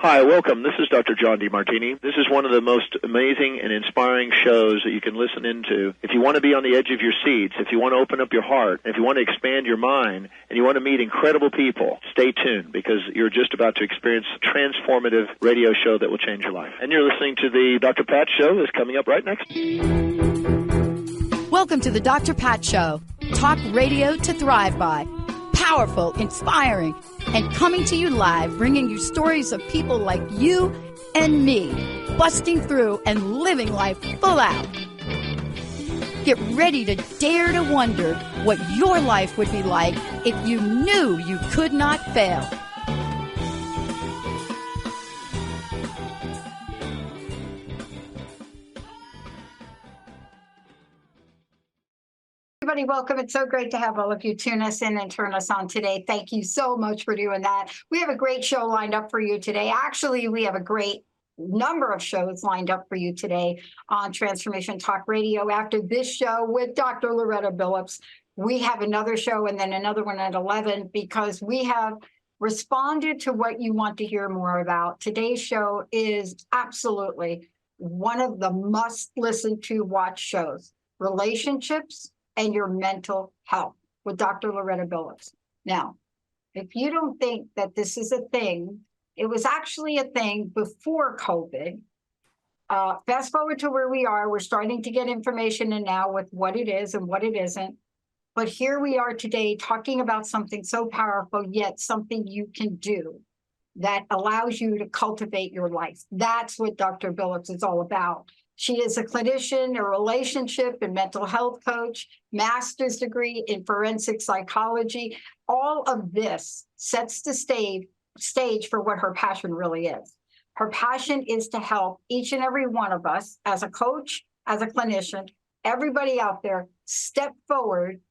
Hi, welcome. This is Dr. John DeMartini. This is one of the most amazing and inspiring shows that you can listen into. If you want to be on the edge of your seats, if you want to open up your heart, if you want to expand your mind, and you want to meet incredible people, stay tuned because you're just about to experience a transformative radio show that will change your life. And you're listening to the Dr. Pat Show that's coming up right next. Welcome to the Dr. Pat Show. Talk radio to thrive by. Powerful, inspiring, and coming to you live, bringing you stories of people like you and me, busting through and living life full out. Get ready to dare to wonder what your life would be like if you knew you could not fail. Everybody, welcome. It's so great to have all of you tune us in and turn us on today. Thank you so much for doing that. We have a great show lined up for you today. Actually, we have a great number of shows lined up for you today on Transformation Talk Radio. After this show with Dr. Loretta Billoups, we have another show and then another one at 11 because we have responded to what you want to hear more about. Today's show is absolutely one of the must listen to watch shows, relationships and your mental health with Dr. Loretta Billoups. Now, if you don't think that this is a thing, it was actually a thing before COVID. Fast forward to where we are, we're starting to get information in now with what it is and what it isn't. But here we are today talking about something so powerful, yet something you can do that allows you to cultivate your life. That's what Dr. Billoups is all about. She is a clinician, a relationship and mental health coach, master's degree in forensic psychology. All of this sets the stage for what her passion really is. Her passion is to help each and every one of us as a coach, as a clinician, everybody out there step forward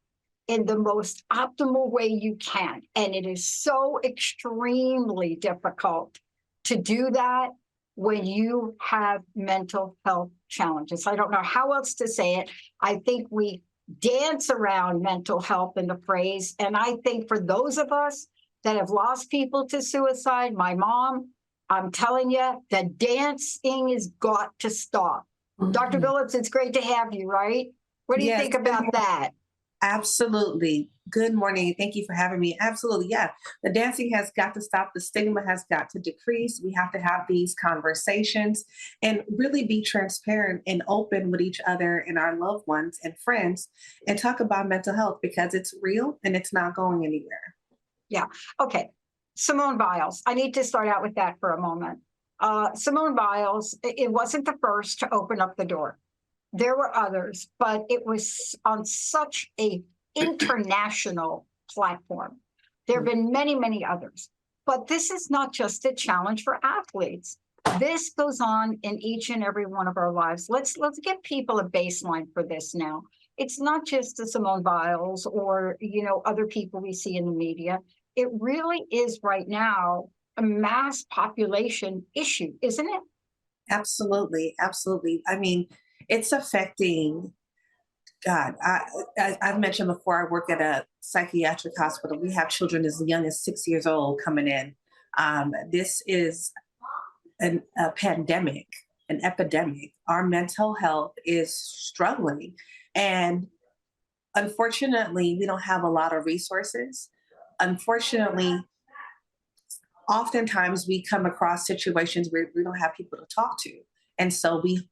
in the most optimal way you can. And it is so extremely difficult to do that when you have mental health challenges. I don't know how else to say it. I think we dance around mental health in the phrase. And I think for those of us that have lost people to suicide, my mom, I'm telling you, the dancing has got to stop. Mm-hmm. Dr. Billoups, it's great to have you, right? What do you think about that? Absolutely. Good morning. Thank you for having me. Absolutely. Yeah. The dancing has got to stop. The stigma has got to decrease. We have to have these conversations and really be transparent and open with each other and our loved ones and friends and talk about mental health because it's real and it's not going anywhere. Yeah. Okay. Simone Biles. I need to start out with that for a moment. Simone Biles, it wasn't the first to open up the door. There were others, but it was on such an international platform. There have been many, many others. But this is not just a challenge for athletes. This goes on in each and every one of our lives. Let's give people a baseline for this now. It's not just the Simone Biles or, other people we see in the media. It really is right now a mass population issue, isn't it? Absolutely. Absolutely. I mean, it's affecting, God, I've mentioned before, I work at a psychiatric hospital. We have children as young as 6 years old coming in. This is a pandemic, an epidemic. Our mental health is struggling. And unfortunately, we don't have a lot of resources. Unfortunately, oftentimes we come across situations where we don't have people to talk to. And so we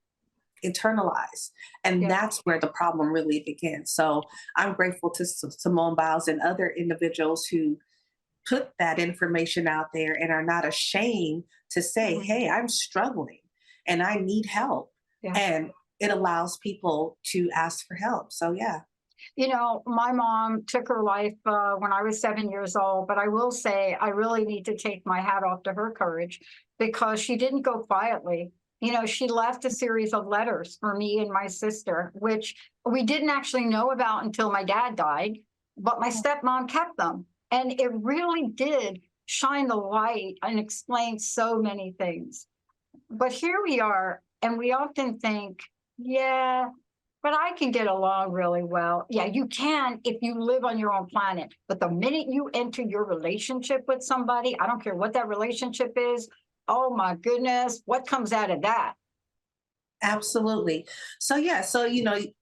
internalize. And that's where the problem really begins. So I'm grateful to Simone Biles and other individuals who put that information out there and are not ashamed to say, hey, I'm struggling and I need help. Yeah. And it allows people to ask for help. So, yeah. My mom took her life when I was 7 years old, but I will say I really need to take my hat off to her courage because she didn't go quietly. She left a series of letters for me and my sister, which we didn't actually know about until my dad died, but my stepmom kept them. And it really did shine the light and explain so many things. But here we are, and we often think, yeah, but I can get along really well. Yeah, you can if you live on your own planet. But the minute you enter your relationship with somebody, I don't care what that relationship is. Oh my goodness, what comes out of that? Absolutely. So yeah, so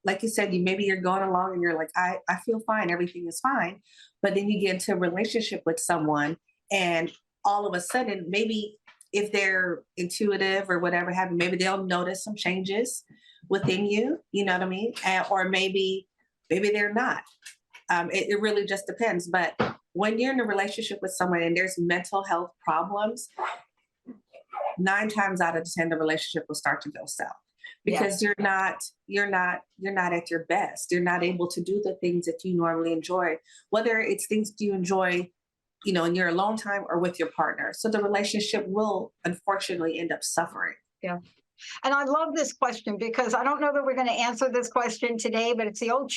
like you said, maybe you're going along and you're like, I feel fine, everything is fine. But then you get into a relationship with someone and all of a sudden, maybe if they're intuitive or whatever have you, maybe they'll notice some changes within you, you know what I mean? Or maybe they're not. It really just depends. But when you're in a relationship with someone and there's mental health problems, 9 times out of 10, the relationship will start to go south because you're not at your best. You're not able to do the things that you normally enjoy, whether it's things you enjoy, in your alone time or with your partner. So the relationship will unfortunately end up suffering. Yeah. And I love this question because I don't know that we're going to answer this question today, but it's the old,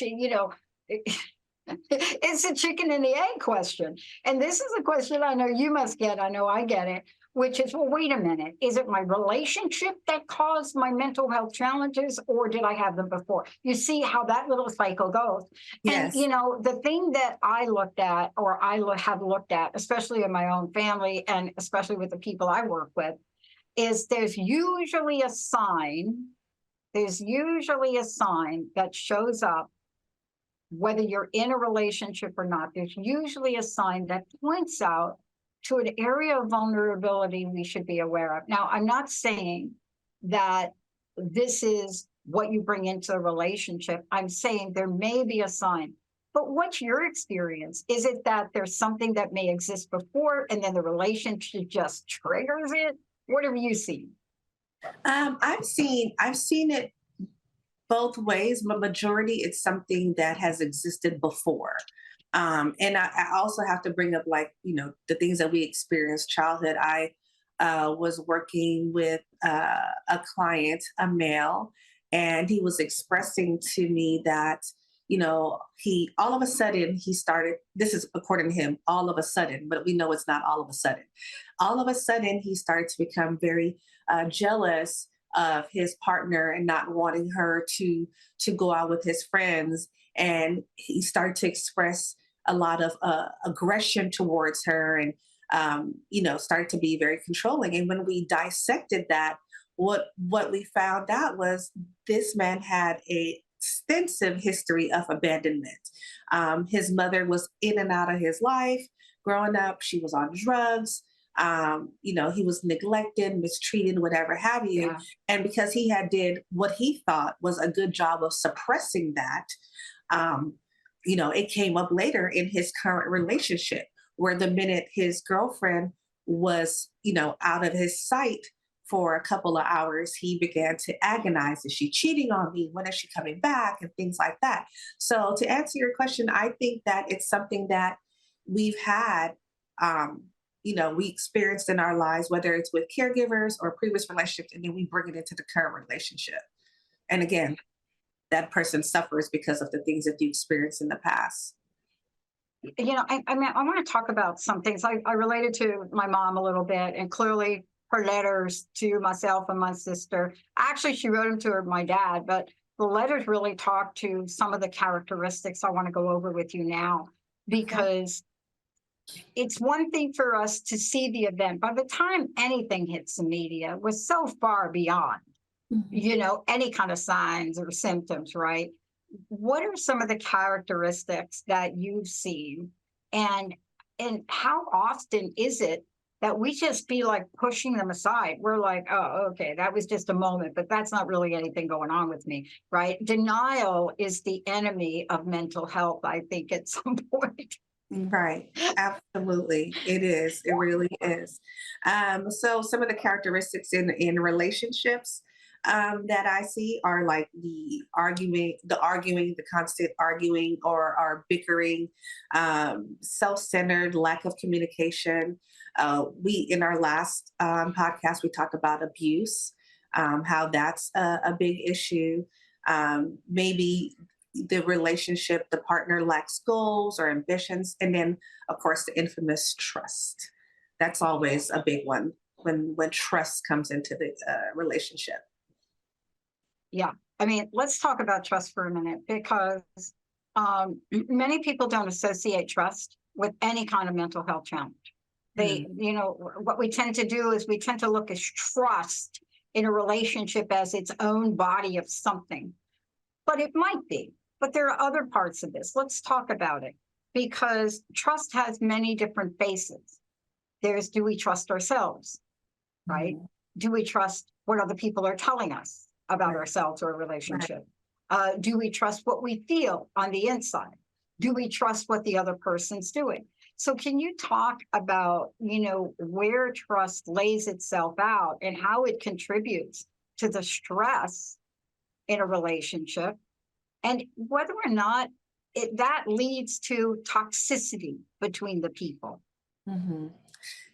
it's a chicken and the egg question. And this is a question I know you must get. I know I get it, which is, well, wait a minute. Is it my relationship that caused my mental health challenges or did I have them before? You see how that little cycle goes. Yes. And, the thing that I looked at or have looked at, especially in my own family and especially with the people I work with, is there's usually a sign that shows up whether you're in a relationship or not. There's usually a sign that points out to an area of vulnerability we should be aware of. Now, I'm not saying that this is what you bring into a relationship. I'm saying there may be a sign. But what's your experience? Is it that there's something that may exist before and then the relationship just triggers it? What have you seen? I've seen it both ways, but majority it's something that has existed before. And I also have to bring up the things that we experienced childhood. I was working with a client, a male, and he was expressing to me that he all of a sudden he started, this is according to him, all of a sudden, but we know it's not all of a sudden. All of a sudden he started to become very jealous of his partner and not wanting her to go out with his friends, and he started to express a lot of aggression towards her, and started to be very controlling. And when we dissected that, what we found out was this man had a extensive history of abandonment. His mother was in and out of his life growing up. She was on drugs. He was neglected, mistreated, whatever have you. Yeah. And because he did what he thought was a good job of suppressing that, it came up later in his current relationship, where the minute his girlfriend was, out of his sight for a couple of hours, he began to agonize. Is she cheating on me? When is she coming back? And things like that. So to answer your question, I think that it's something that we've had, we experienced in our lives, whether it's with caregivers or previous relationships, and then we bring it into the current relationship. And again, that person suffers because of the things that you experienced in the past. I want to talk about some things. I related to my mom a little bit, and clearly her letters to myself and my sister. Actually, she wrote them to my dad, but the letters really talk to some of the characteristics I want to go over with you now, because it's one thing for us to see the event. By the time anything hits the media, we're so far beyond, any kind of signs or symptoms, right? What are some of the characteristics that you've seen, and how often is it that we just be like pushing them aside? We're like, oh, okay, that was just a moment, but that's not really anything going on with me, right? Denial is the enemy of mental health, I think, at some point. Right. Absolutely. It is. It really is. So some of the characteristics in relationships that I see are like the constant arguing or bickering, self-centered, lack of communication. In our last podcast, we talked about abuse, how that's a big issue. Maybe the relationship, the partner lacks goals or ambitions. And then, of course, the infamous trust. That's always a big one when trust comes into the relationship. Yeah. I mean, let's talk about trust for a minute, because many people don't associate trust with any kind of mental health challenge. They, you know, what we tend to do is we tend to look at trust in a relationship as its own body of something. But it might be. But there are other parts of this. Let's talk about it, because trust has many different bases. There's, do we trust ourselves, right? Do we trust what other people are telling us about ourselves or a relationship? Do we trust what we feel on the inside? Do we trust what the other person's doing? So can you talk about, you know, where trust lays itself out and how it contributes to the stress in a relationship, and whether or not that leads to toxicity between the people?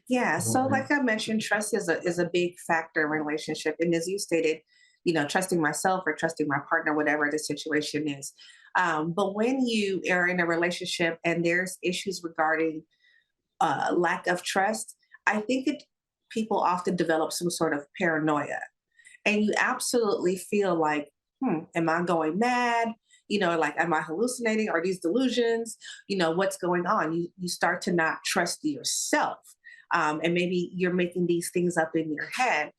Yeah. So like I mentioned, trust is a big factor in relationship. And as you stated, you know, trusting myself or trusting my partner, whatever the situation is. But when you are in a relationship and there's issues regarding lack of trust, I think people often develop some sort of paranoia. And you absolutely feel like, am I going mad? You know, like, am I hallucinating? Are these delusions? You know, what's going on? You start to not trust yourself. And maybe you're making these things up in your head.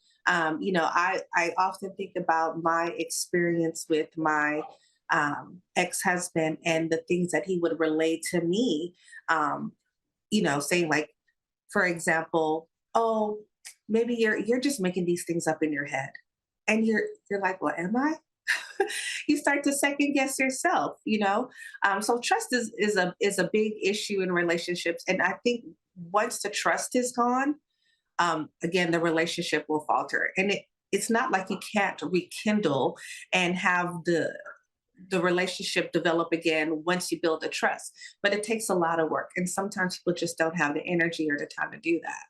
You know, I often think about my experience with my ex-husband and the things that he would relate to me, you know, saying like, for example, oh, maybe you're just making these things up in your head. And you're like, well, am I? You start to second guess yourself, you know? So trust is a big issue in relationships. And I think once the trust is gone, again, the relationship will falter. And it's not like you can't rekindle and have the relationship develop again once you build the trust, but it takes a lot of work. And sometimes people just don't have the energy or the time to do that.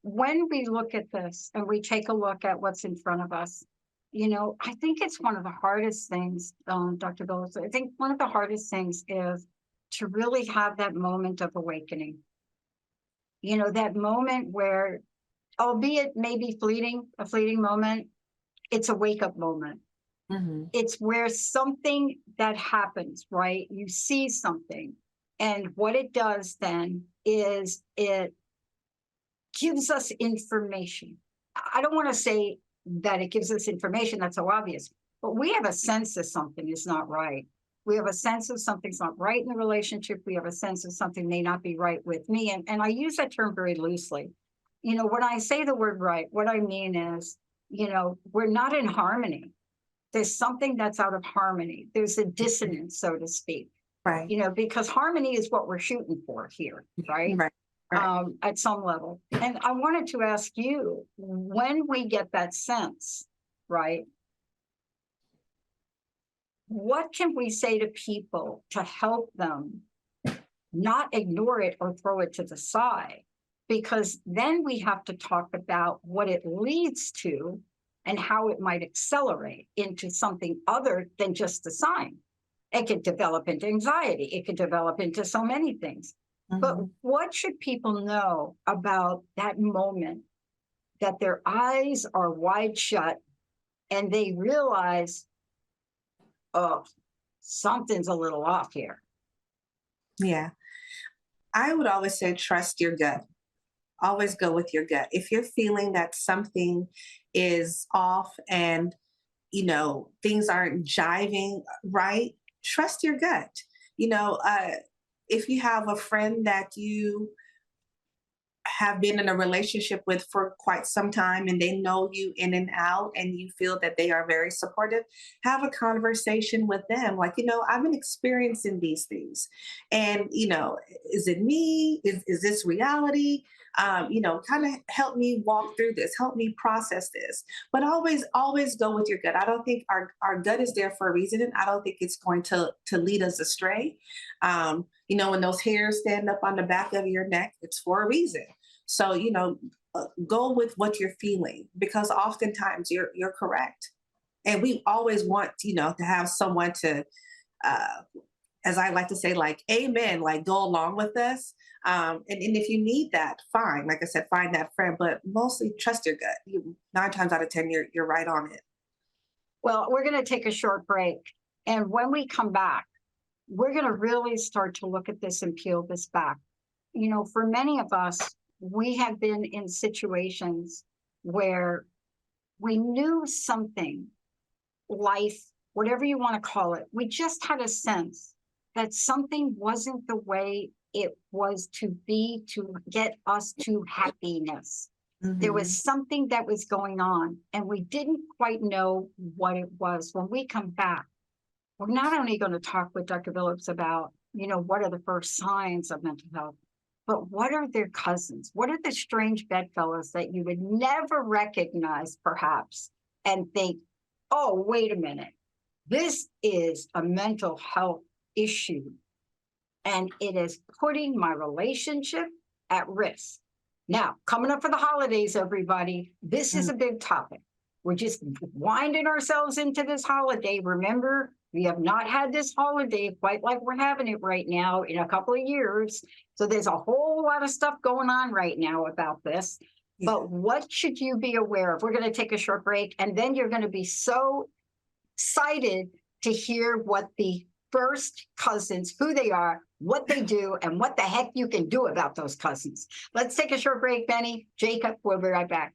When we look at this and we take a look at what's in front of us, you know, I think it's one of the hardest things, Dr. Billoups, I think one of the hardest things is to really have that moment of awakening. You know, that moment where, albeit maybe a fleeting moment, it's a wake-up moment. It's where something that happens, right? You see something, and what it does then is it gives us information. I don't want to say that it gives us information, that's so obvious, but we have a sense that something is not right. We have a sense of something's not right in the relationship. We have a sense of something may not be right with me. And I use that term very loosely. You know, when I say the word right, what I mean is, you know, we're not in harmony. There's something that's out of harmony. There's a dissonance, so to speak. Right. You know, because harmony is what we're shooting for here, right? At some level. And I wanted to ask you, when we get that sense, right, what can we say to people to help them not ignore it or throw it to the side? Because then we have to talk about what it leads to and how it might accelerate into something other than just a sign. It could develop into anxiety. It could develop into so many things. But what should people know about that moment that their eyes are wide shut and they realize, oh, something's a little off here? Yeah. I would always say trust your gut. Always go with your gut. If you're feeling that something is off and, you know, things aren't jiving right, trust your gut. You know, if you have a friend that you have been in a relationship with for quite some time and they know you in and out and you feel that they are very supportive, have a conversation with them. Like, you know, I've been experiencing these things and, you know, is it me? Is this reality? You know, kind of help me walk through this, help me process this, but always go with your gut. I don't think our gut is there for a reason. And I don't think it's going to lead us astray. You know, when those hairs stand up on the back of your neck, it's for a reason. So, you know, go with what you're feeling, because oftentimes you're correct. And we always want, you know, to have someone to as I like to say, like, amen, like go along with us. And if you need that, fine. Like I said, find that friend, but mostly trust your gut. 9 times out of 10, you're right on it. Well, we're going to take a short break. And when we come back, we're going to really start to look at this and peel this back. For many of us, we have been in situations where we knew something, life, whatever you want to call it, we just had a sense that something wasn't the way it was to be to get us to happiness. There was something that was going on, and we didn't quite know what it was. When we come back, we're not only going to talk with Dr. Billoups about, what are the first signs of mental health, but what are their cousins? What are the strange bedfellows that you would never recognize, perhaps, and think, oh, wait a minute, this is a mental health issue, and it is putting my relationship at risk. Now, coming up for the holidays, everybody, this is a big topic. We're just winding ourselves into this holiday. Remember, we have not had this holiday quite like we're having it right now in a couple of years. So there's a whole lot of stuff going on right now about this. But what should you be aware of? We're going to take a short break, and then you're going to be so excited to hear what the first cousins, who they are, what they do, and what the heck you can do about those cousins. Let's take a short break, Benny. Jacob, we'll be right back.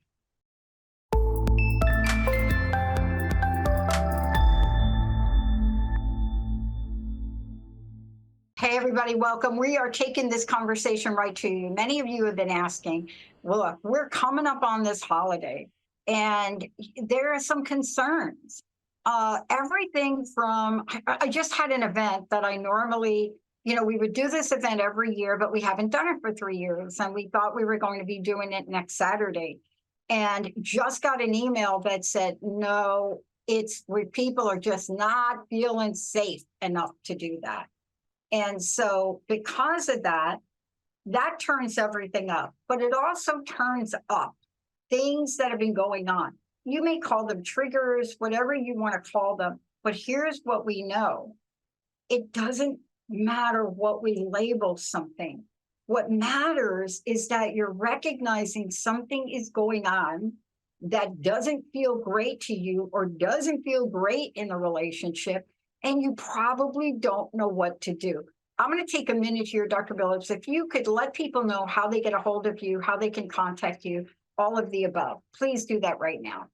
Hey, everybody, welcome. We are taking this conversation right to you. Many of you have been asking, look, we're coming up on this holiday, and there are some concerns. Everything from, I just had an event that I normally, we would do this event every year, but we haven't done it for 3 years. And we thought we were going to be doing it next Saturday. And just got an email that said, no, it's where people are just not feeling safe enough to do that. And so because of that, that turns everything up, but it also turns up things that have been going on. You may call them triggers, whatever you want to call them, but here's what we know. It doesn't matter what we label something. What matters is that you're recognizing something is going on that doesn't feel great to you or doesn't feel great in the relationship, and you probably don't know what to do. I'm going to take a minute here, Dr. Billoups, if you could let people know how they get a hold of you, how they can contact you, all of the above. Please do that right now.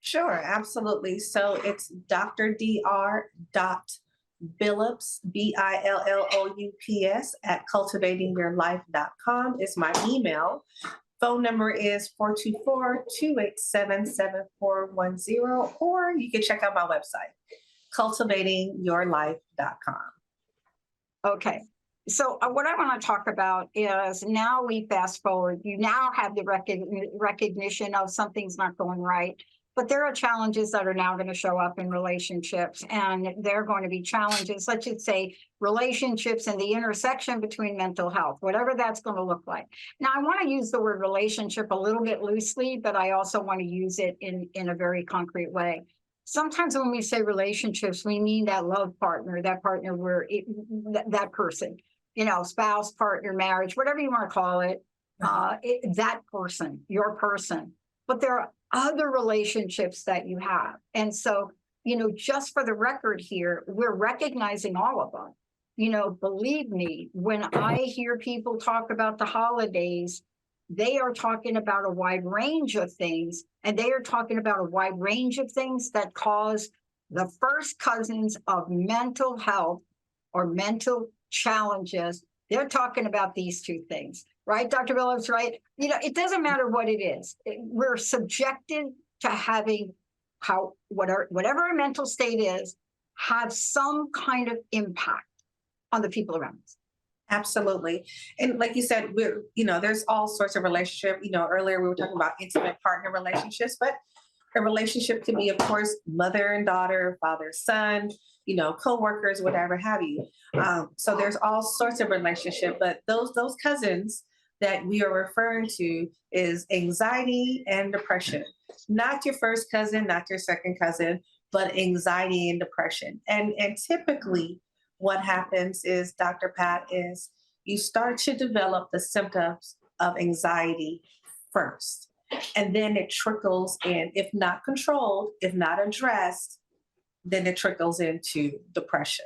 Sure, absolutely. So it's dr.billoups, BILLOUPS, at cultivatingyourlife.com is my email. Phone number is 424-287-7410, or you can check out my website, cultivatingyourlife.com. Okay. So what I want to talk about is now we fast forward. You now have the recognition of something's not going right. But there are challenges that are now going to show up in relationships, and they're going to be challenges, let's just say relationships and the intersection between mental health, whatever that's going to look like. Now, I want to use the word relationship a little bit loosely, but I also want to use it in a very concrete way. Sometimes when we say relationships, we mean that love partner, that partner where that person, spouse, partner, marriage, whatever you want to call it, that person, your person. But there are other relationships that you have. And so, just for the record here, we're recognizing all of them. Believe me, when I hear people talk about the holidays, they are talking about a wide range of things, and they are talking about a wide range of things that cause the first cousins of mental health or mental challenges. They're talking about these two things. Right, Dr. Billoups, right? It doesn't matter what it is. We're subjected to having whatever our mental state is, have some kind of impact on the people around us. Absolutely. And like you said, there's all sorts of relationships. Earlier we were talking about intimate partner relationships, but a relationship can be, of course, mother and daughter, father, son, co-workers, whatever have you. So there's all sorts of relationship, but those cousins that we are referring to is anxiety and depression. Not your first cousin, not your second cousin, but anxiety and depression. And typically what happens is, Dr. Pat, is you start to develop the symptoms of anxiety first. And then it trickles in, if not controlled, if not addressed, then it trickles into depression.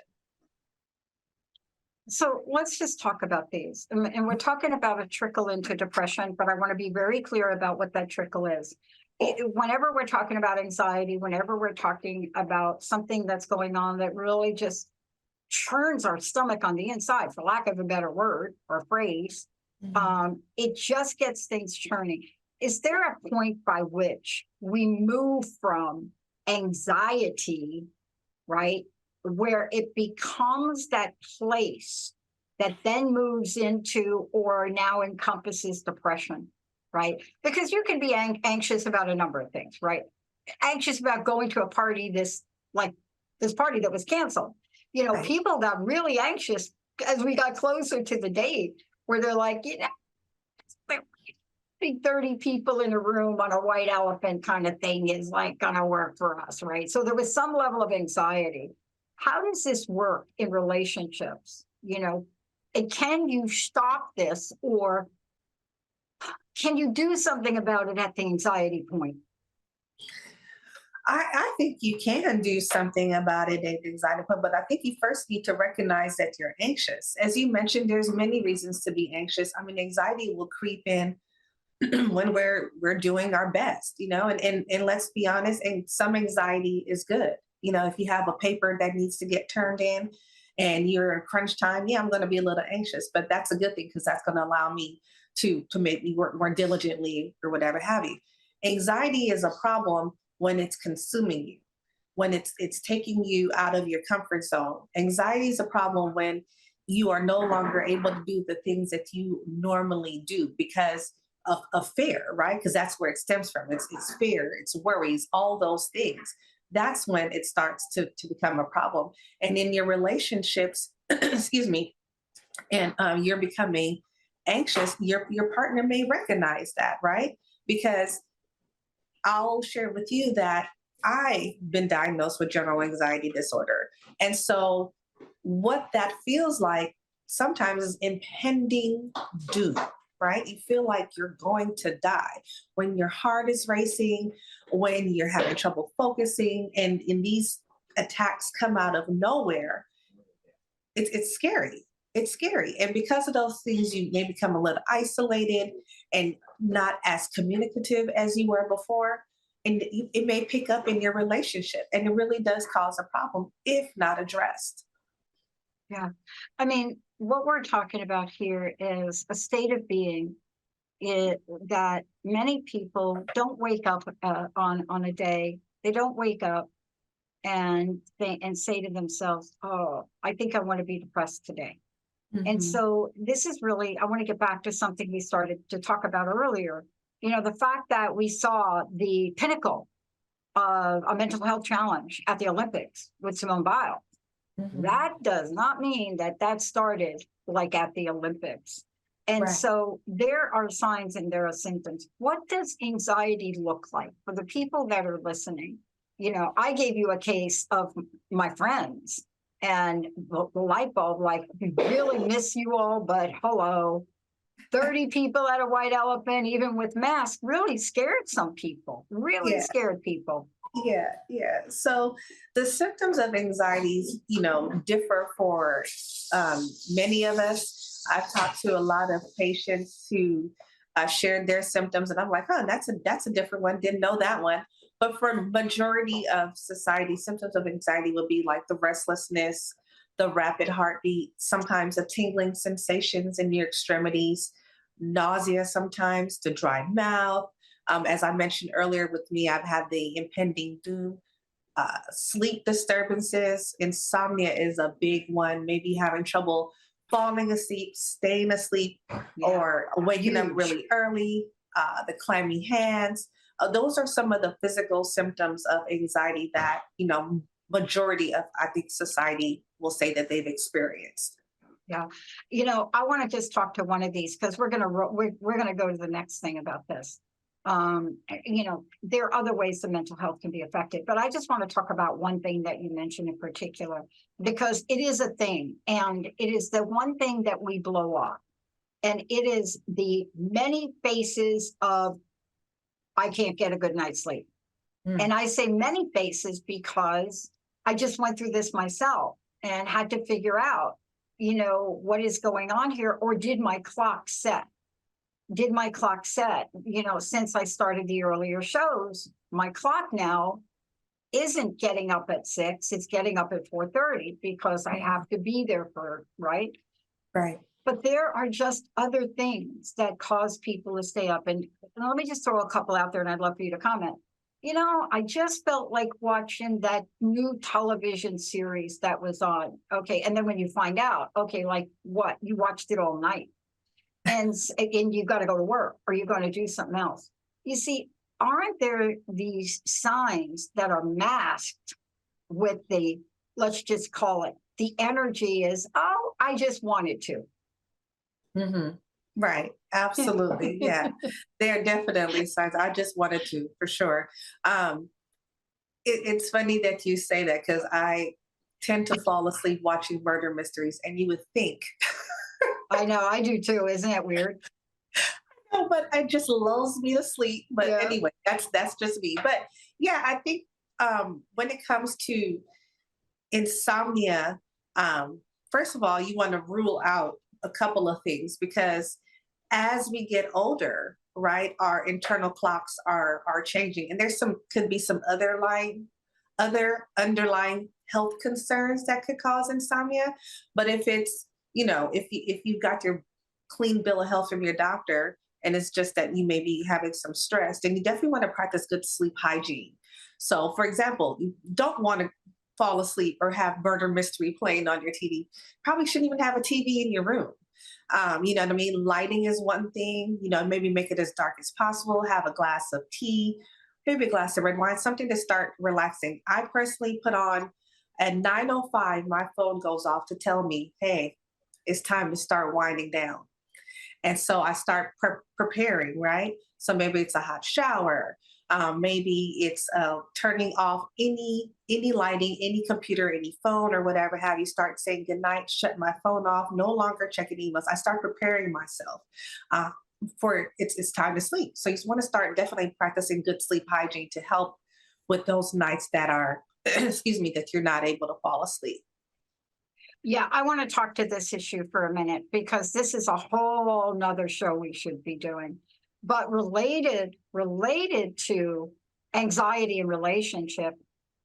So let's just talk about these. And we're talking about a trickle into depression, but I want to be very clear about what that trickle is. Whenever we're talking about anxiety, whenever we're talking about something that's going on that really just churns our stomach on the inside, for lack of a better word or phrase, it just gets things churning. Is there a point by which we move from anxiety, right, where it becomes that place that then moves into or now encompasses depression, right? Because you can be anxious about a number of things, right? Anxious about going to a party, this party that was canceled. You know, people got really anxious as we got closer to the date, where they're like, you know, there be 30 people in a room on a white elephant kind of thing is like gonna work for us, right? So there was some level of anxiety. How does this work in relationships? You know, and can you stop this, or can you do something about it at the anxiety point? I think you can do something about it at the anxiety point, but I think you first need to recognize that you're anxious. As you mentioned, there's many reasons to be anxious. I mean, anxiety will creep in when we're doing our best, you know, and let's be honest, and some anxiety is good. You know, if you have a paper that needs to get turned in and you're in crunch time, yeah, I'm going to be a little anxious, but that's a good thing because that's going to allow me to make me work more diligently or whatever have you. Anxiety is a problem when it's consuming you, when it's taking you out of your comfort zone. Anxiety is a problem when you are no longer able to do the things that you normally do because of fear, right? Because that's where it stems from. It's fear, it's worries, all those things. That's when it starts to become a problem. And in your relationships, excuse me, and you're becoming anxious, your partner may recognize that, right? Because I'll share with you that I've been diagnosed with general anxiety disorder. And so what that feels like sometimes is impending doom, right? You feel like you're going to die when your heart is racing, when you're having trouble focusing, and in these attacks come out of nowhere. It's scary. It's scary. And because of those things, you may become a little isolated and not as communicative as you were before. And it may pick up in your relationship. And it really does cause a problem if not addressed. Yeah. I mean, what we're talking about here is a state of being that many people don't wake up on a day. They don't wake up and say to themselves, oh, I think I want to be depressed today. Mm-hmm. And so this is really, I want to get back to something we started to talk about earlier. You know, the fact that we saw the pinnacle of a mental health challenge at the Olympics with Simone Biles. Mm-hmm. That does not mean that started like at the Olympics. And so there are signs and there are symptoms. What does anxiety look like for the people that are listening? You know, I gave you a case of my friends and the light bulb, like, we really miss you all, but hello. 30 people at a white elephant, even with masks, really scared some people, scared people. Yeah. So the symptoms of anxiety, you know, differ for many of us. I've talked to a lot of patients who shared their symptoms, and I'm like, oh, that's a different one. Didn't know that one. But for majority of society, symptoms of anxiety would be like the restlessness, the rapid heartbeat, sometimes the tingling sensations in your extremities, nausea sometimes, the dry mouth. As I mentioned earlier with me, I've had the impending doom, sleep disturbances. Insomnia is a big one, maybe having trouble falling asleep, staying asleep, or waking up really early, the clammy hands. Those are some of the physical symptoms of anxiety that, you know, majority of, I think, society will say that they've experienced. Yeah. You know, I want to just talk to one of these because we're going to go to the next thing about this. There are other ways the mental health can be affected. But I just want to talk about one thing that you mentioned in particular, because it is a thing, and it is the one thing that we blow off. And it is the many faces of, I can't get a good night's sleep. And I say many faces because I just went through this myself and had to figure out, what is going on here, or did my clock set? Since I started the earlier shows, my clock now isn't getting up at 6, it's getting up at 4:30 because I have to be there right? Right. But there are just other things that cause people to stay up. And let me just throw a couple out there, and I'd love for you to comment. I just felt like watching that new television series that was on. Okay. And then when you find out, okay, like what? You watched it all night. And you got to go to work, or you're going to do something else. You see, aren't there these signs that are masked with let's just call it, the energy is, oh, I just wanted to. Mm-hmm. Right. Absolutely. Yeah. There are definitely signs. I just wanted to, for sure. It's funny that you say that, because I tend to fall asleep watching murder mysteries, and you would think. I know, I do too. Isn't that weird? No, but it just lulls me to sleep. But Yeah. Anyway, that's just me. But yeah, I think when it comes to insomnia, first of all, you want to rule out a couple of things, because as we get older, right, our internal clocks are changing, and could be some other underlying health concerns that could cause insomnia. But if it's, if you've got your clean bill of health from your doctor, and it's just that you may be having some stress, then you definitely want to practice good sleep hygiene. So, for example, you don't want to fall asleep or have murder mystery playing on your TV. Probably shouldn't even have a TV in your room. You know what I mean? Lighting is one thing, maybe make it as dark as possible, have a glass of tea, maybe a glass of red wine, something to start relaxing. I personally put on at 9:05, my phone goes off to tell me, hey, it's time to start winding down. And so I start preparing, right? So maybe it's a hot shower. Maybe it's turning off any lighting, any computer, any phone or whatever have you. Start saying goodnight, shut my phone off, no longer checking emails. I start preparing myself for it's time to sleep. So you want to start definitely practicing good sleep hygiene to help with those nights that are, that you're not able to fall asleep. Yeah, I want to talk to this issue for a minute, because this is a whole nother show we should be doing. But related to anxiety and relationship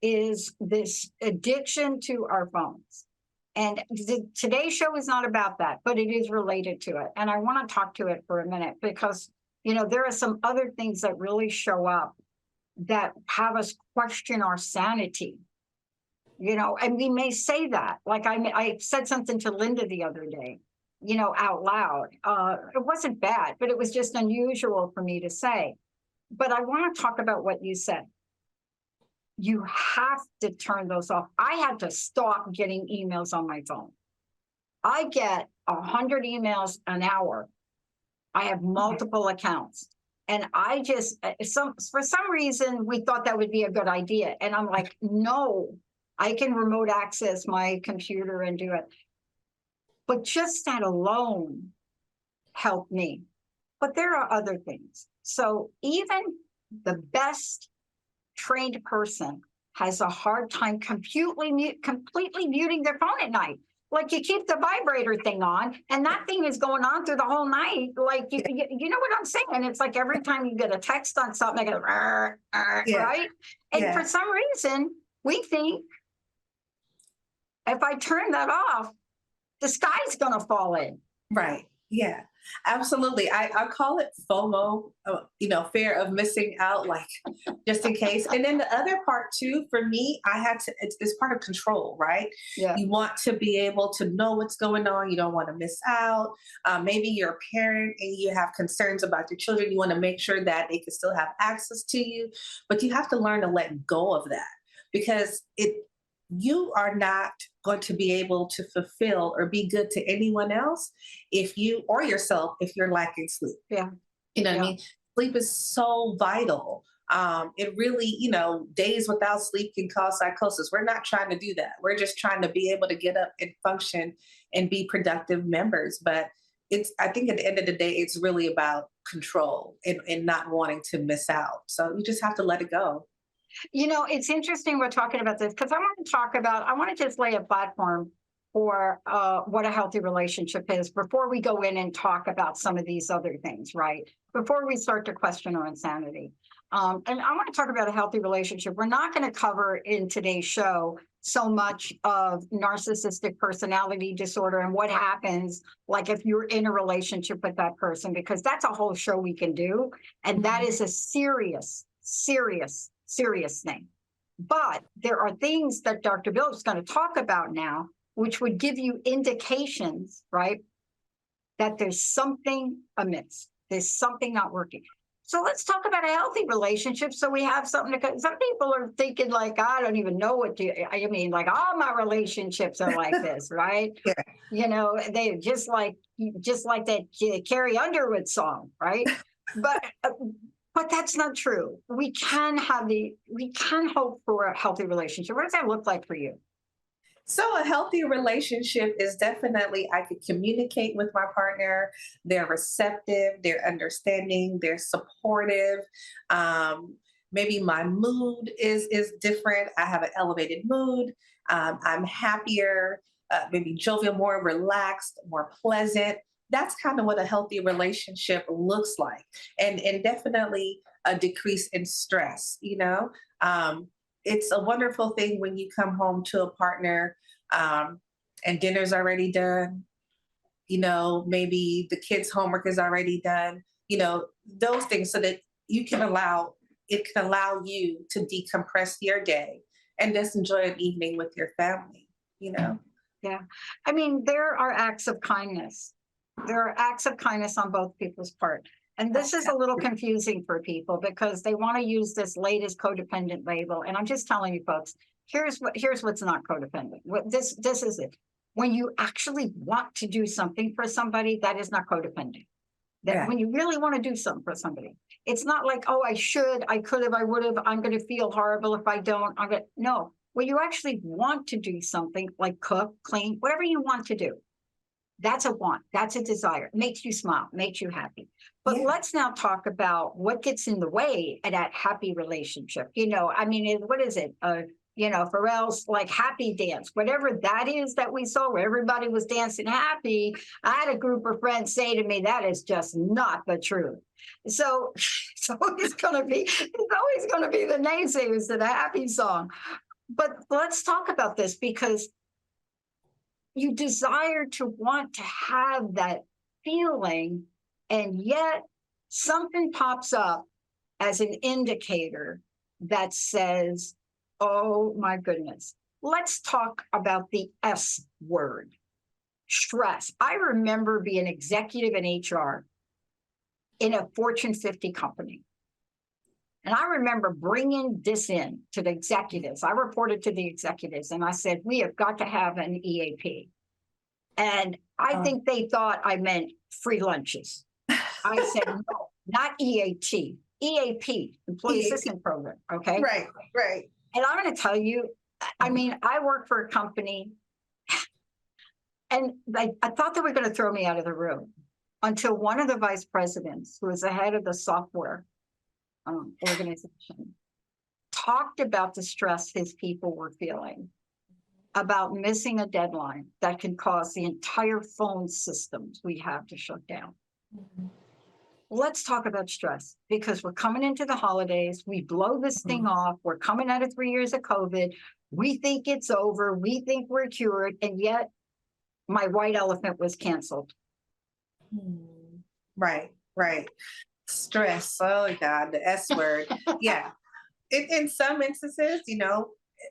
is this addiction to our phones. And today's show is not about that, but it is related to it. And I want to talk to it for a minute, because, there are some other things that really show up that have us question our sanity. And we may say that, like I said something to Linda the other day, out loud. It wasn't bad, but it was just unusual for me to say. But I want to talk about what you said. You have to turn those off. I had to stop getting emails on my phone. I get 100 emails an hour. I have multiple accounts. And I just, for some reason, we thought that would be a good idea. And I'm like, no, I can remote access my computer and do it. But just that alone helped me. But there are other things. So even the best trained person has a hard time completely muting their phone at night. Like, you keep the vibrator thing on, and that thing is going on through the whole night. Like, you know what I'm saying? And it's like every time you get a text on something, it goes, right? And for some reason, we think if I turn that off, the sky's going to fall in. Right. Yeah, absolutely. I call it FOMO, fear of missing out, like just in case. And then the other part too, for me, it's part of control, right? Yeah. You want to be able to know what's going on. You don't want to miss out. Maybe you're a parent and you have concerns about your children. You want to make sure that they can still have access to you, but you have to learn to let go of that, because you are not going to be able to fulfill or be good to anyone else if you or yourself if you're lacking sleep. Yeah. You know what I mean? Sleep is so vital. It really, days without sleep can cause psychosis. We're not trying to do that. We're just trying to be able to get up and function and be productive members. But I think at the end of the day, it's really about control and not wanting to miss out. So you just have to let it go. It's interesting we're talking about this because I want to just lay a platform for what a healthy relationship is before we go in and talk about some of these other things, right? Before we start to question our insanity. And I want to talk about a healthy relationship. We're not going to cover in today's show so much of narcissistic personality disorder and what happens, like if you're in a relationship with that person, because that's a whole show we can do. And that is a serious, serious, serious thing. But there are things that Dr. Billoups is going to talk about now, which would give you indications, right, that there's something amiss. There's something not working. So let's talk about a healthy relationship so we have something to, some people are thinking like, I don't even know like all my relationships are like this, right? Yeah. They just like that Carrie Underwood song, right? But that's not true. We can hope for a healthy relationship. What does that look like for you? So a healthy relationship is definitely, I could communicate with my partner. They're receptive, they're understanding, they're supportive. Maybe my mood is different. I have an elevated mood. I'm happier, maybe jovial, more relaxed, more pleasant. That's kind of what a healthy relationship looks like. And definitely a decrease in stress. It's a wonderful thing when you come home to a partner and dinner's already done. Maybe the kids' homework is already done. Those things, so that it can allow you to decompress your day and just enjoy an evening with your family. Yeah, I mean, there are acts of kindness. There are acts of kindness on both people's part. And this is a little confusing for people because they want to use this latest codependent label. And I'm just telling you folks, here's what's not codependent. This is it. When you actually want to do something for somebody, that is not codependent. When you really want to do something for somebody, it's not like, oh, I should, I could have, I would have, I'm going to feel horrible if I don't. No, when you actually want to do something like cook, clean, whatever you want to do, that's a want. That's a desire. It makes you smile, makes you happy. But let's now talk about what gets in the way of that happy relationship. What is it? Pharrell's like happy dance, whatever that is that we saw where everybody was dancing happy. I had a group of friends say to me, that is just not the truth. So it's always going to be the naysayers to the happy song. But let's talk about this because you desire to want to have that feeling, and yet something pops up as an indicator that says, oh my goodness. Let's talk about the S word, stress. I remember being executive in HR in a Fortune 50 company. And I remember bringing this in to the executives. I reported to the executives and I said, we have got to have an EAP. And I think they thought I meant free lunches. I said, no, not EAT, EAP, Employee Assistance Program. Okay. Right. And I'm going to tell you, I work for a company and I thought they were going to throw me out of the room until one of the vice presidents, who was the head of the software organization, talked about the stress his people were feeling about missing a deadline that can cause the entire phone systems we have to shut down. Let's talk about stress because we're coming into the holidays. We blow this thing off. We're coming out of 3 years of COVID. We think it's over. We think we're cured. And yet my white elephant was canceled. Right. Stress. Oh God, the S word. Yeah. In some instances,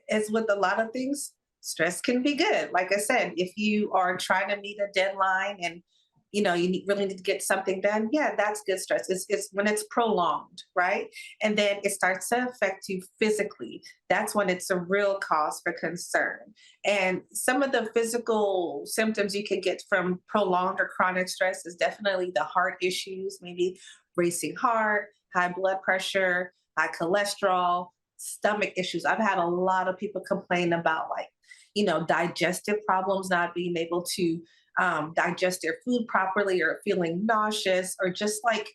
as with a lot of things, stress can be good. Like I said, if you are trying to meet a deadline and you really need to get something done, yeah, that's good stress. It's when it's prolonged, right? And then it starts to affect you physically. That's when it's a real cause for concern. And some of the physical symptoms you can get from prolonged or chronic stress is definitely the heart issues, maybe racing heart, high blood pressure, high cholesterol, stomach issues. I've had a lot of people complain about like, digestive problems, not being able to digest their food properly or feeling nauseous or just like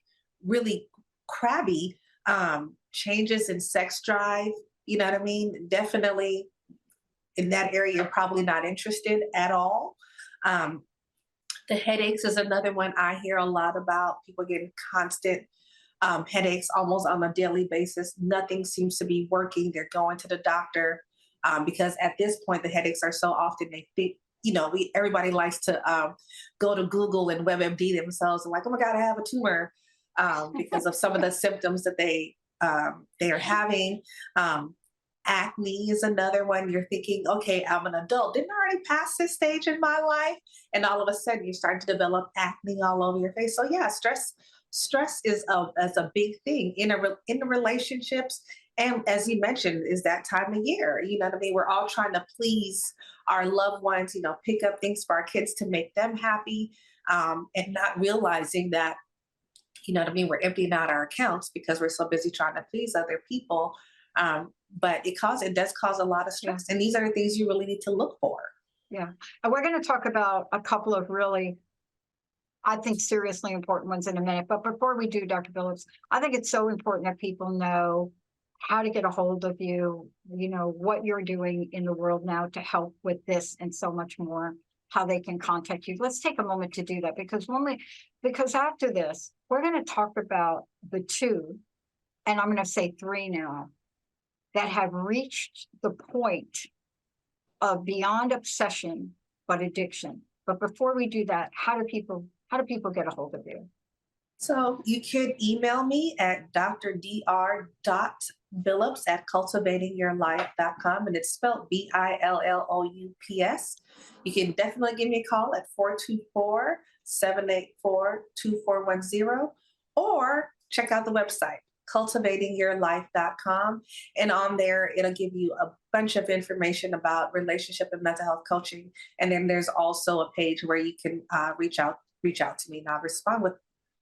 really crabby, changes in sex drive. You know what I mean? Definitely in that area, you're probably not interested at all. The headaches is another one I hear a lot about. People getting constant headaches almost on a daily basis. Nothing seems to be working. They're going to the doctor because at this point, the headaches are so often they think, everybody likes to go to Google and WebMD themselves and like, oh my God, I have a tumor because of some of the symptoms that they are having. Acne is another one. You're thinking, okay, I'm an adult. Didn't I already pass this stage in my life? And all of a sudden, you're starting to develop acne all over your face. So yeah, stress is a big thing in the relationships. And as you mentioned, is that time of year. You know what I mean? We're all trying to please our loved ones. Pick up things for our kids to make them happy, and not realizing that, we're emptying out our accounts because we're so busy trying to please other people. But it does cause a lot of stress. And these are the things you really need to look for. Yeah. And we're going to talk about a couple of really, I think, seriously important ones in a minute. But before we do, Dr. Billoups, I think it's so important that people know how to get a hold of you, what you're doing in the world now to help with this and so much more, how they can contact you. Let's take a moment to do that because after this, we're going to talk about the two, and I'm going to say three now, that have reached the point of beyond obsession, but addiction. But before we do that, how do people get a hold of you? So you can email me at dr.billoups@cultivatingyourlife.com, and it's spelled BILLOUPS. You can definitely give me a call at 424-784-2410, or check out the website, cultivatingyourlife.com. And on there, it'll give you a bunch of information about relationship and mental health coaching. And then there's also a page where you can reach out to me, and I'll respond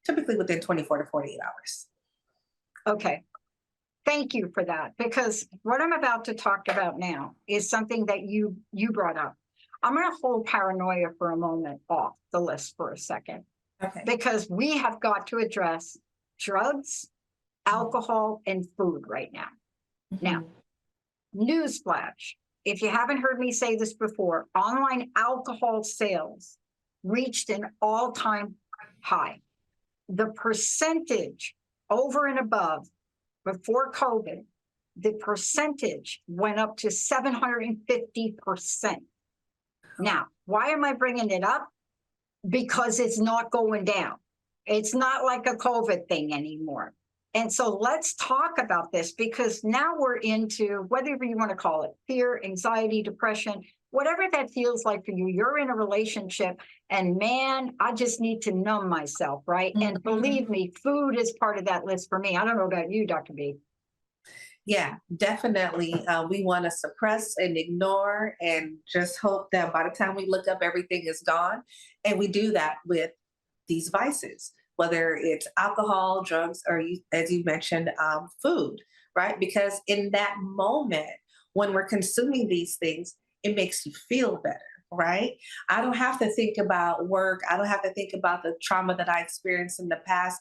typically within 24 to 48 hours. Okay. Thank you for that, because what I'm about to talk about now is something that you brought up. I'm going to hold paranoia for a moment off the list for a second. Okay. Because we have got to address drugs, alcohol, and food right now. Mm-hmm. Now, newsflash, if you haven't heard me say this before, online alcohol sales reached an all-time high. The percentage over and above before COVID, the percentage went up to 750%. Now, why am I bringing it up? Because it's not going down. It's not like a COVID thing anymore. And so let's talk about this, because now we're into, whatever you want to call it, fear, anxiety, depression, whatever that feels like for you. You're in a relationship and man, I just need to numb myself, right? Mm-hmm. And believe me, food is part of that list for me. I don't know about you, Dr. B. Yeah, definitely. We want to suppress and ignore and just hope that by the time we look up, everything is gone. And we do that with these vices, whether it's alcohol, drugs, or as you mentioned, food, right? Because in that moment, when we're consuming these things, it makes you feel better, right? I don't have to think about work. I don't have to think about the trauma that I experienced in the past.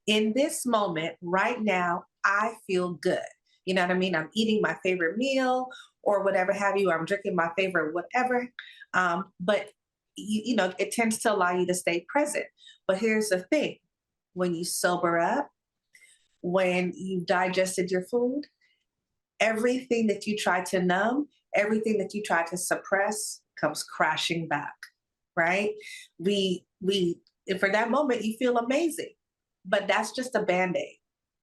In this moment, right now, I feel good. You know what I mean? I'm eating my favorite meal or whatever have you, or I'm drinking my favorite whatever. But it tends to allow you to stay present. But here's the thing. When you sober up, when you've digested your food, everything that you try to numb, everything that you try to suppress comes crashing back, right? For that moment, you feel amazing, but that's just a Band-Aid.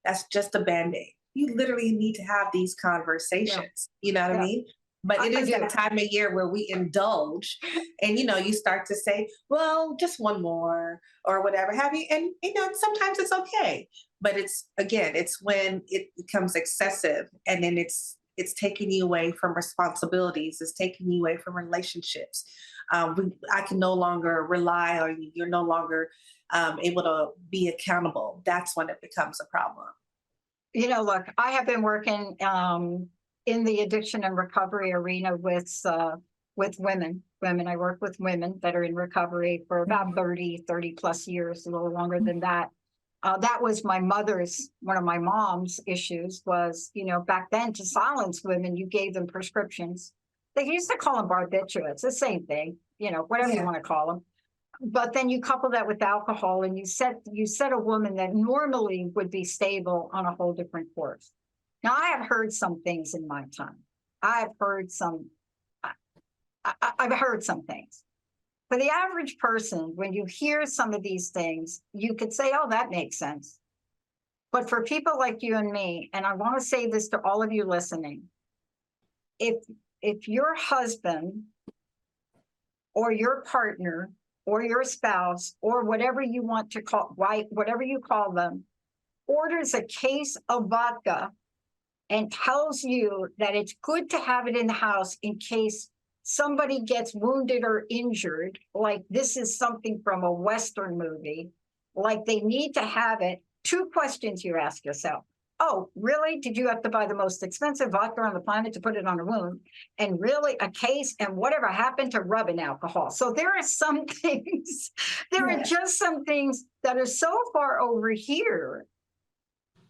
That's just a Band-Aid. You literally need to have these conversations. Yeah. You know what I mean? But it is that time of year where we indulge and, you start to say, well, just one more or whatever have you. And, sometimes it's okay. But it's when it becomes excessive and then it's it's taking you away from responsibilities. It's taking you away from relationships. I can no longer rely on you. You're no longer able to be accountable. That's when it becomes a problem. Look, I have been working in the addiction and recovery arena with women. I work with women that are in recovery for about 30 plus years, a little longer than that. That was one of my mom's issues was, back then to silence women, you gave them prescriptions. They used to call them barbiturates, the same thing, whatever you want to call them. But then you couple that with alcohol and you set a woman that normally would be stable on a whole different course. Now, I have heard some things in my time. I've heard some things. For the average person, when you hear some of these things, you could say, oh, that makes sense. But for people like you and me, and I want to say this to all of you listening, if your husband or your partner or your spouse or whatever you want to call, whatever you call them, orders a case of vodka and tells you that it's good to have it in the house in case somebody gets wounded or injured, like this is something from a Western movie, like they need to have it, 2 questions you ask yourself. Oh, really? Did you have to buy the most expensive vodka on the planet to put it on a wound? And really a case, and whatever happened to rubbing alcohol? So there are some things, are just some things that are so far over here.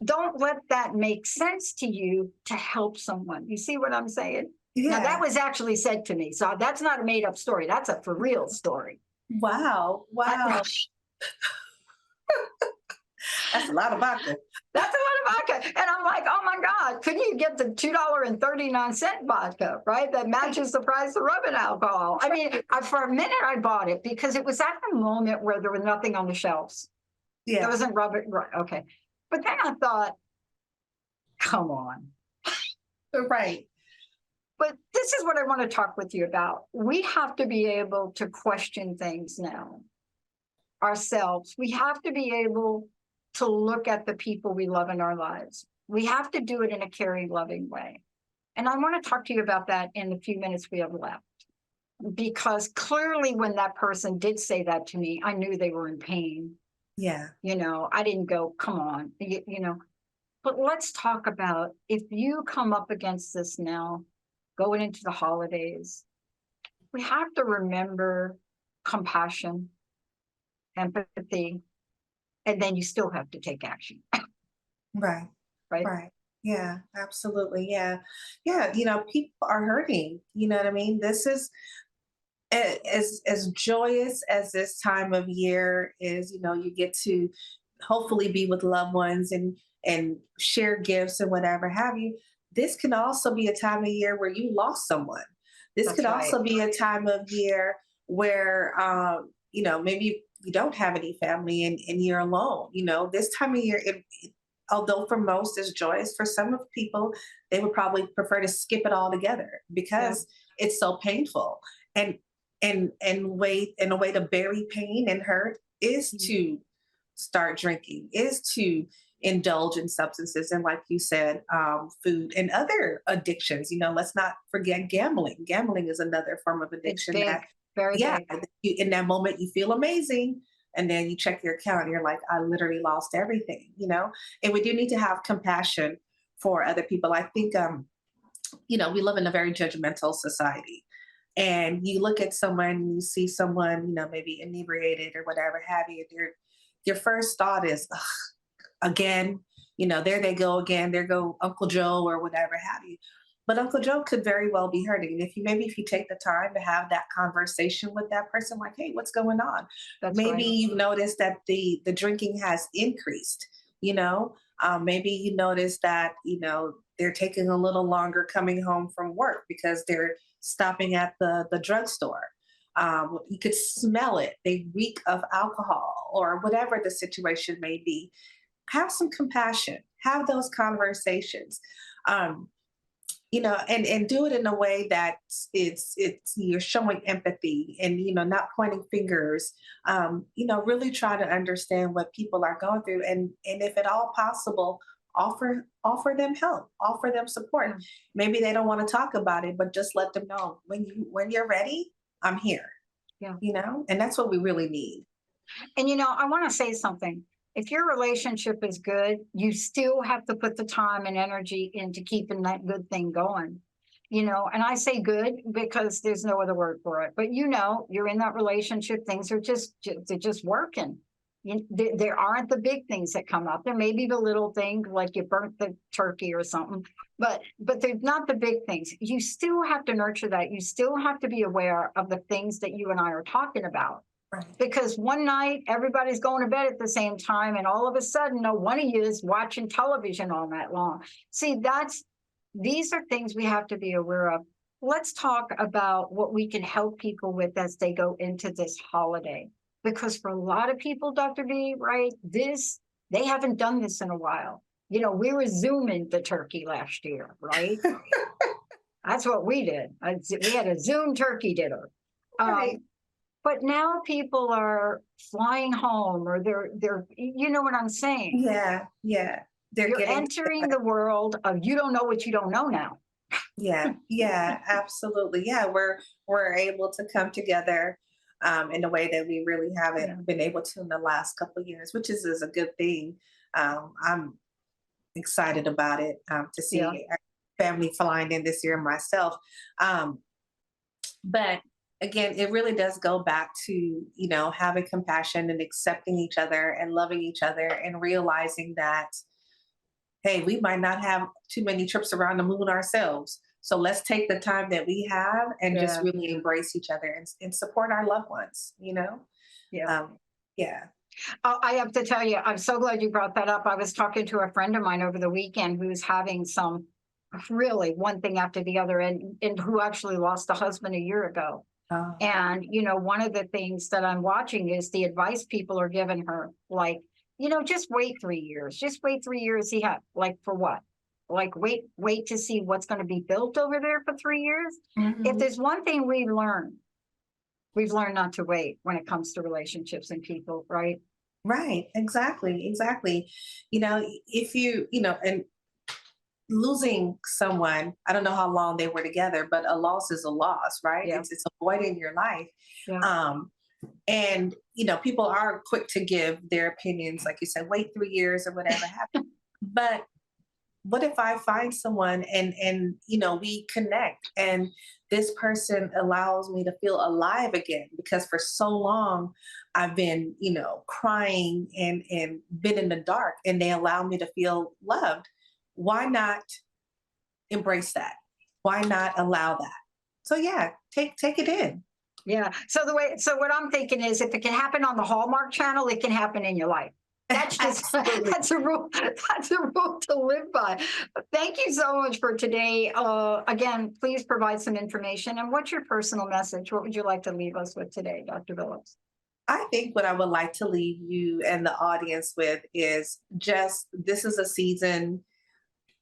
Don't let that make sense to you to help someone. You see what I'm saying? Yeah. Now, that was actually said to me. So that's not a made up story. That's a for real story. Wow. That's a lot of vodka. That's a lot of vodka. And I'm like, oh my God, couldn't you get the $2.39 vodka, right? That matches the price of rubbing alcohol. I mean, for a minute I bought it because it was at the moment where there was nothing on the shelves. Yeah. There wasn't rubbing, right, okay. But then I thought, come on. Right. But this is what I want to talk with you about. We have to be able to question things now ourselves. We have to be able to look at the people we love in our lives. We have to do it in a caring, loving way. And I want to talk to you about that in the few minutes we have left. Because clearly when that person did say that to me, I knew they were in pain. Yeah. I didn't go, come on, But let's talk about if you come up against this now, going into the holidays, we have to remember compassion, empathy, and then you still have to take action. Right. Right. Right. Yeah, absolutely. Yeah. Yeah. People are hurting. You know what I mean? This is as joyous as this time of year is, you get to hopefully be with loved ones and share gifts and whatever have you. This can also be a time of year where you lost someone. This could also be a time of year where, maybe you don't have any family and you're alone. This time of year, although for most is joyous, for some of people, they would probably prefer to skip it all together because it's so painful. And a way to bury pain and hurt is to start drinking, is to indulge in substances. And like you said, food and other addictions, let's not forget gambling. Gambling is another form of addiction. Very big. In that moment you feel amazing. And then you check your account and you're like, I literally lost everything, and we do need to have compassion for other people. I think, we live in a very judgmental society. And you look at someone, you see someone, maybe inebriated or whatever have you. Your first thought is, again, there they go again. There go Uncle Joe or whatever have you. But Uncle Joe could very well be hurting. And if you take the time to have that conversation with that person, like, hey, what's going on? Maybe you've noticed that the drinking has increased. Maybe you notice that they're taking a little longer coming home from work because they're stopping at the drugstore. You could smell it. They reek of alcohol or whatever the situation may be. Have some compassion. Have those conversations. And do it in a way that it's you're showing empathy and, not pointing fingers, really try to understand what people are going through. And if at all possible, offer them help, offer them support. Maybe they don't want to talk about it, but just let them know when you're ready, I'm here. Yeah. And that's what we really need. And I want to say something. If your relationship is good, you still have to put the time and energy into keeping that good thing going. And I say good because there's no other word for it. But you're in that relationship, things are they're just working. There aren't the big things that come up. There may be the little thing like you burnt the turkey or something, but they're not the big things. You still have to nurture that. You still have to be aware of the things that you and I are talking about. Right. Because one night everybody's going to bed at the same time, and all of a sudden, one of you is watching television all night long. See, these are things we have to be aware of. Let's talk about what we can help people with as they go into this holiday. Because for a lot of people, Dr. B, right, they haven't done this in a while. We were Zooming the turkey last year, right? That's what we did. We had a Zoom turkey dinner. Right. But now people are flying home, or they're you know what I'm saying? Yeah. You're entering the world of you don't know what you don't know now. Yeah, absolutely. Yeah, we're able to come together in a way that we really haven't been able to in the last couple of years, which is a good thing. I'm excited about it to see our family flying in this year myself. But again, it really does go back to, having compassion and accepting each other and loving each other and realizing that, hey, we might not have too many trips around the moon ourselves. So let's take the time that we have and just really embrace each other and support our loved ones, Yeah. Yeah. I have to tell you, I'm so glad you brought that up. I was talking to a friend of mine over the weekend who's having some really one thing after the other, and who actually lost a husband a year ago. Oh. And, one of the things that I'm watching is the advice people are giving her, like, just wait 3 years. Just wait 3 years. Like, for what? Like, wait to see what's going to be built over there for 3 years. Mm-hmm. If there's one thing we've learned not to wait when it comes to relationships and people, right? Right. Exactly. If and losing someone, I don't know how long they were together, but a loss is a loss, right? Yeah. It's a void in your life. Yeah. And, people are quick to give their opinions, like you said, wait 3 years or whatever happened. But what if I find someone and we connect and this person allows me to feel alive again? Because for so long I've been, crying and been in the dark, and they allow me to feel loved. Why not embrace that? Why not allow that? So take it in. Yeah. So what I'm thinking is, if it can happen on the Hallmark Channel, it can happen in your life. That's just that's a rule. That's a rule to live by. Thank you so much for today. Again, please provide some information. And what's your personal message? What would you like to leave us with today, Dr. Billoups? I think what I would like to leave you and the audience with is just, this is a season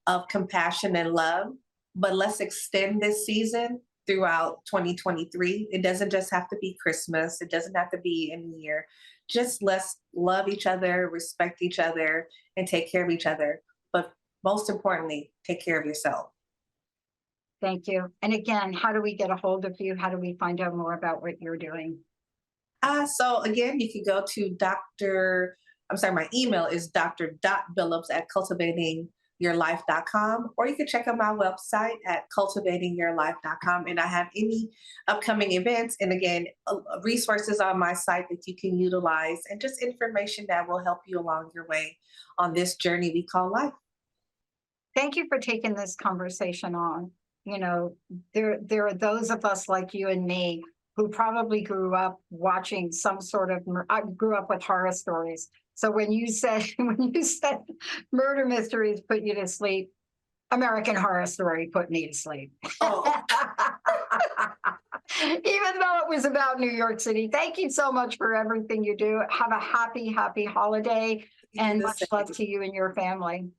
of compassion and love, but let's extend this season throughout 2023. It doesn't just have to be Christmas. It doesn't have to be a New Year. Just let's love each other, respect each other, and take care of each other. But most importantly, take care of yourself. Thank you. And again, how do we get a hold of you? How do we find out more about what you're doing? So again, you can go to my email is dr.billoups@cultivatingyourlife.com, or you can check out my website at cultivatingyourlife.com. And I have any upcoming events and, again, resources on my site that you can utilize, and just information that will help you along your way on this journey we call life. Thank you for taking this conversation on. There are those of us like you and me who probably grew up watching some sort of, I grew up with horror stories. So when you said murder mysteries put you to sleep, American Horror Story put me to sleep. Oh. Even though it was about New York City. Thank you so much for everything you do. Have a happy, happy holiday, and much love to you and your family.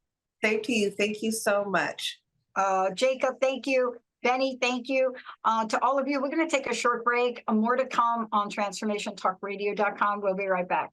Same to you. Thank you so much. Jacob, thank you. Benny, thank you. To all of you, we're going to take a short break. More to come on transformationtalkradio.com. We'll be right back.